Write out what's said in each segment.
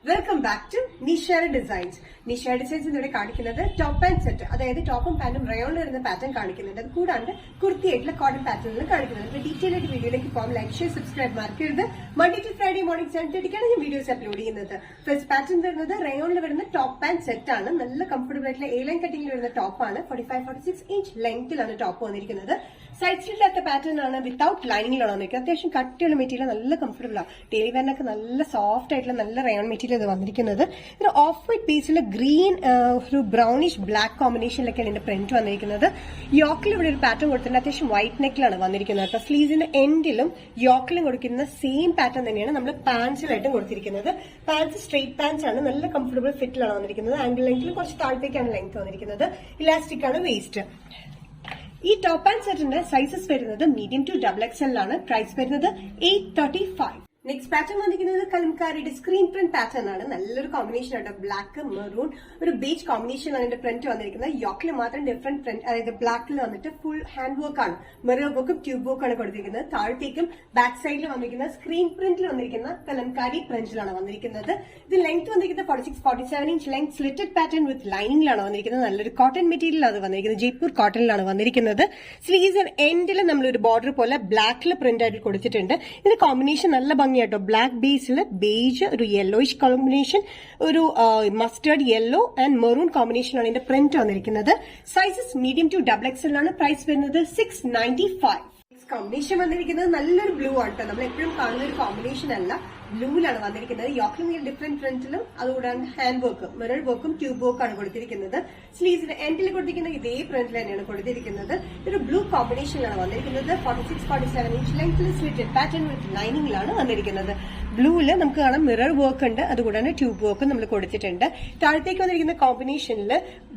Welcome back to Nishara designs. Nishara designs ഇവിടെ കാണിക്കുന്നത് top and set, അതായത് ടോപ്പും പാന്റും റയോണിൽ വരുന്ന പാറ്റേൺ കാണിക്കുന്നുണ്ട്. അത് കൂടാണ്ട് കുർത്തിയായിട്ടുള്ള കോട്ടൺ പാറ്റേണിൽ കാണിക്കുന്നുണ്ട്. ഡീറ്റെയിൽ ആയിട്ട് വീഡിയോയിലേക്ക് പോകാം. ലൈക്ക്, ഷെയർ, സബ്സ്ക്രൈബ് മറക്കരുത്. മൺഡേ ടു ഫ്രൈഡേ മോർണിംഗ് 7:30 ഞാൻ വീഡിയോസ് അപ്ലോഡ് ചെയ്യുന്നത്. ഫസ്റ്റ് പാറ്റേൺ വരുന്നത് റയോണിൽ വരുന്ന ടോപ്പ് ആൻഡ് സെറ്റ് ആണ്. നല്ല കംഫർട്ടബിൾ ആയിട്ടുള്ള എ ലൈൻ കട്ടിംഗിൽ വരുന്ന ടോപ്പാണ്. 45-46 ഇഞ്ച് ലെങ്ത്തിലാണ് ടോപ്പ് വന്നിരിക്കുന്നത്. സൈഡ് സ്റ്റില്ലാത്ത പാറ്റേൺ ആണ്. വിത്തൌട്ട് ലൈനിങ്ങിലാണ് വന്നിരിക്കുന്നത്. അത്യാവശ്യം കട്ടിയുള്ള മെറ്റീരിയൽ, നല്ല കംഫർട്ടബിൾ ആണ്. ഡെയിലി വെയറിനൊക്കെ നല്ല സോഫ്റ്റ് ആയിട്ടുള്ള നല്ല റയോൺ മെറ്റീരിയൽ ഇത് വന്നിരിക്കുന്നത്. ഇതിന് ഓഫ് വൈറ്റ് ബേസിൽ ഗ്രീൻ ഒരു ബ്രൌണിഷ് ബ്ലാക്ക് കോമ്പിനേഷനിലൊക്കെയാണ് ഇതിന്റെ പ്രിന്റ് വന്നിരിക്കുന്നത്. യോക്കിൽ ഇവിടെ ഒരു പാറ്റേൺ കൊടുത്തിട്ടുണ്ട്. അത്യാവശ്യം വൈറ്റ് നെക്കിലാണ് വന്നിരിക്കുന്നത്. അപ്പൊ സ്ലീവിന്റെ എൻഡിലും യോക്കിലും കൊടുക്കുന്ന സെയിം പാറ്റേൺ തന്നെയാണ് നമ്മൾ പാൻസിലായിട്ടും കൊടുത്തിരിക്കുന്നത്. പാൻസ് സ്ട്രെയിറ്റ് പാൻസ് ആണ്. നല്ല കംഫർട്ടബിൾ ഫിറ്റിലാണ് വന്നിരിക്കുന്നത്. ആംഗിൾ ലെങ്ത്തിൽ കുറച്ച് താഴത്തേക്കാണ് ലെങ്ത് വന്നിരിക്കുന്നത്. ഇലാസ്റ്റിക് ആണ് വേസ്റ്റ്. ഈ ടോപ്പ് ആൻഡ് സെറ്റിന്റെ സൈസസ് വരുന്നത് മീഡിയം ടു XXL ആണ്. പ്രൈസ് വരുന്നത് 835. നെക്സ്റ്റ് പാറ്റേൺ വന്നിരിക്കുന്നത് കലംകാരിയുടെ സ്ക്രീൻ പ്രിന്റ് പാറ്റേൺ ആണ്. നല്ലൊരു കോമ്പിനേഷൻ ആണ്. ബ്ലാക്ക്, മെറൂൺ, ഒരു ബീച്ച് കോമ്പിനേഷൻ ആണ് ഇതിന്റെ പ്രിന്റ് വന്നിരിക്കുന്നത്. യോക്കിൽ മാത്രം ഡിഫറെന്റ് പ്രിന്റ്, അതായത് ബ്ലാക്കിൽ വന്നിട്ട് ഫുൾ ഹാൻഡ് വർക്ക് ആണ്. മിറർ വർക്കും ട്യൂബ് വർക്കും ആണ് കൊടുത്തിരിക്കുന്നത്. താഴത്തേക്കും ബാക്ക് സൈഡിൽ വന്നിരിക്കുന്ന സ്ക്രീൻ പ്രിന്റിൽ വന്നിരിക്കുന്ന കലംകാരി പ്രിന്റിലാണ് വന്നിരിക്കുന്നത്. ഇത് ലെങ്ത് വന്നിരിക്കുന്നത് 46-47 inch length. Slitted pattern with ലൈനിങ്ങിലാണ് വന്നിരിക്കുന്നത്. നല്ലൊരു കോട്ടൺ മെറ്റീരിയൽ ആണ് വന്നിരിക്കുന്നത്. ജയ്പൂർ കോട്ടണിലാണ് വന്നിരിക്കുന്നത്. സ്ലീവ്സ് എൻഡിൽ നമ്മളൊരു ബോർഡർ പോലെ ബ്ലാക്കിൽ പ്രിന്റ് ആയിട്ട് കൊടുത്തിട്ടുണ്ട്. ഇതിന്റെ കോമ്പിനേഷൻ നല്ല ഭംഗിയായിട്ടോ. ബ്ലാക്ക് ബേസിൽ ബേജ്, ഒരു യെല്ലോയിഷ് കോമ്പിനേഷൻ, ഒരു മസ്റ്റേർഡ് യെല്ലോ ആൻഡ് മെറൂൺ കോമ്പിനേഷനാണ് ഇതിന്റെ പ്രിന്റ് വന്നിരിക്കുന്നത്. സൈസസ് മീഡിയം ടു XXL ആണ്. പ്രൈസ് വരുന്നത് 695. കോമ്പിനേഷൻ വന്നിരിക്കുന്നത് നല്ലൊരു ബ്ലൂ ആണ് കേട്ടോ. നമ്മൾ എപ്പോഴും കാണുന്ന ഒരു കോമ്പിനേഷൻ അല്ല. ബ്ലൂവിലാണ് വന്നിരിക്കുന്നത്. യോക്കിൽ ഡിഫറെന്റ് പ്രിന്റിലും അതുകൂടാണ്ട് ഹാൻഡ് വർക്കും മിറർ വർക്കും ട്യൂബ് വർക്കാണ് കൊടുത്തിരിക്കുന്നത്. സ്ലീവ്സിന്റെ എൻഡിൽ കൊടുത്തിരിക്കുന്ന ഇതേ പ്രിന്റിൽ തന്നെയാണ് കൊടുത്തിരിക്കുന്നത്. ഒരു ബ്ലൂ കോമ്പിനേഷനിലാണ് വന്നിരിക്കുന്നത്. 46-47 ഇഞ്ച് ലെങ്ത്തിൽ സ്ലിറ്റഡ് പാറ്റേൺ വിത്ത് ലൈനിങ്ങിലാണ് വന്നിരിക്കുന്നത്. ബ്ലൂവില് നമുക്ക് കാണാം മിറർ വർക്ക് ഉണ്ട്, അതുകൂടാണ്ട് ട്യൂബ് വർക്കും നമ്മൾ കൊടുത്തിട്ടുണ്ട്. താഴത്തേക്ക് വന്നിരിക്കുന്ന കോമ്പിനേഷനിൽ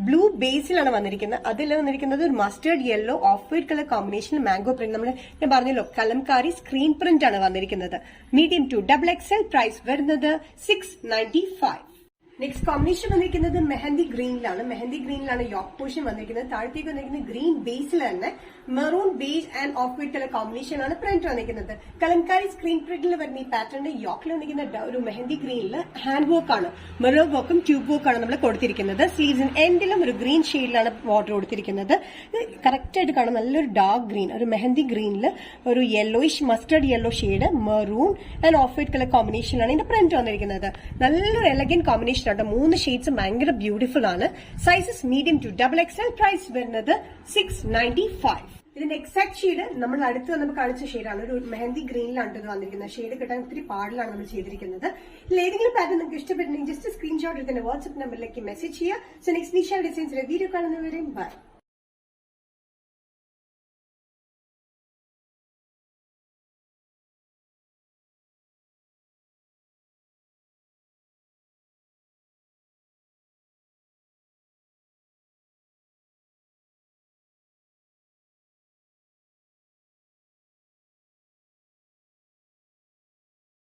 ബ്ലൂ ബേസിലാണ് വന്നിരിക്കുന്നത്. അതിൽ വന്നിരിക്കുന്നത് ഒരു mustard yellow off white colour കോമ്പിനേഷനിൽ മാംഗോ പ്രിന്റ്. ഞാൻ പറഞ്ഞല്ലോ കലംകാരി സ്ക്രീൻ പ്രിന്റ് ആണ് വന്നിരിക്കുന്നത്. Medium to XXL. പ്രൈസ് വരുന്നത് 695. നെക്സ്റ്റ് കോമ്പിനേഷൻ വന്നിരിക്കുന്നത് മെഹന്തി ഗ്രീനിലാണ്. മെഹന്തി ഗ്രീനിലാണ് യോക്ക് പോർഷൻ വന്നിരിക്കുന്നത്. താഴത്തേക്ക് വന്നിരിക്കുന്നത് ഗ്രീൻ ബേസിൽ തന്നെ maroon beige and of white colour കോമ്പിനേഷനാണ് പ്രിന്റ് വന്നിരിക്കുന്നത്. കലംകാരി സ്ക്രീൻ പ്രിന്റിൽ വരുന്ന ഈ പാറ്റേണിന്റെ യോക്കിൽ വന്നിരിക്കുന്ന ഒരു മെഹന്തി ഗ്രീനിൽ ഹാൻഡ് വർക്ക് ആണ്. മിറർ വർക്കും ട്യൂബ് വർക്കാണ് നമ്മൾ കൊടുത്തിരിക്കുന്നത്. സ്ലീവ്സിന് എൻഡിലും ഒരു ഗ്രീൻ ഷെയ്ഡിലാണ് ബോർഡർ കൊടുത്തിരിക്കുന്നത്. കറക്റ്റ് ആയിട്ട് കാണാം. നല്ലൊരു ഡാർക്ക് ഗ്രീൻ, ഒരു മെഹന്തി ഗ്രീനിൽ ഒരു yellowish mustard yellow shade, maroon and of white colour കോമ്പിനേഷനാണ് ഇതിന്റെ പ്രിന്റ് വന്നിരിക്കുന്നത്. നല്ലൊരു എലഗന്റ് കോമ്പിനേഷൻ ആണ്. 3 ഷെയ്ഡ്സ് ഭയങ്കര ബ്യൂട്ടിഫുൾ ആണ്. Sizes medium to XXL. Price വരുന്നത് 695. ഇതിന്റെ എക്സാക്ട് ഷെയ്ഡ് നമ്മൾ അടുത്ത് നമുക്ക് കാണിച്ച ഷെയ്ഡാണ്. ഒരു മെഹന്തി ഗ്രീനിലാണ് ഇത് വന്നിരിക്കുന്നത്. ഷെയ്ഡ് കിട്ടാൻ ഒത്തിരി പാടിലാണ് നമ്മൾ ചെയ്തിരിക്കുന്നത്. ഏതെങ്കിലും പാറ്റേൺ നിങ്ങൾക്ക് ഇഷ്ടപ്പെട്ടിട്ടുണ്ടെങ്കിൽ ജസ്റ്റ് സ്ക്രീൻഷോട്ട് എടുത്ത് വാട്സ്ആപ്പ് നമ്പറിലേക്ക് മെസ്സേജ് ചെയ്യുക. സോ നെക്സ്റ്റ് നിഷാര ഡിസൈൻസിലെ വീഡിയോ കാണുന്നവരെയും ബൈ.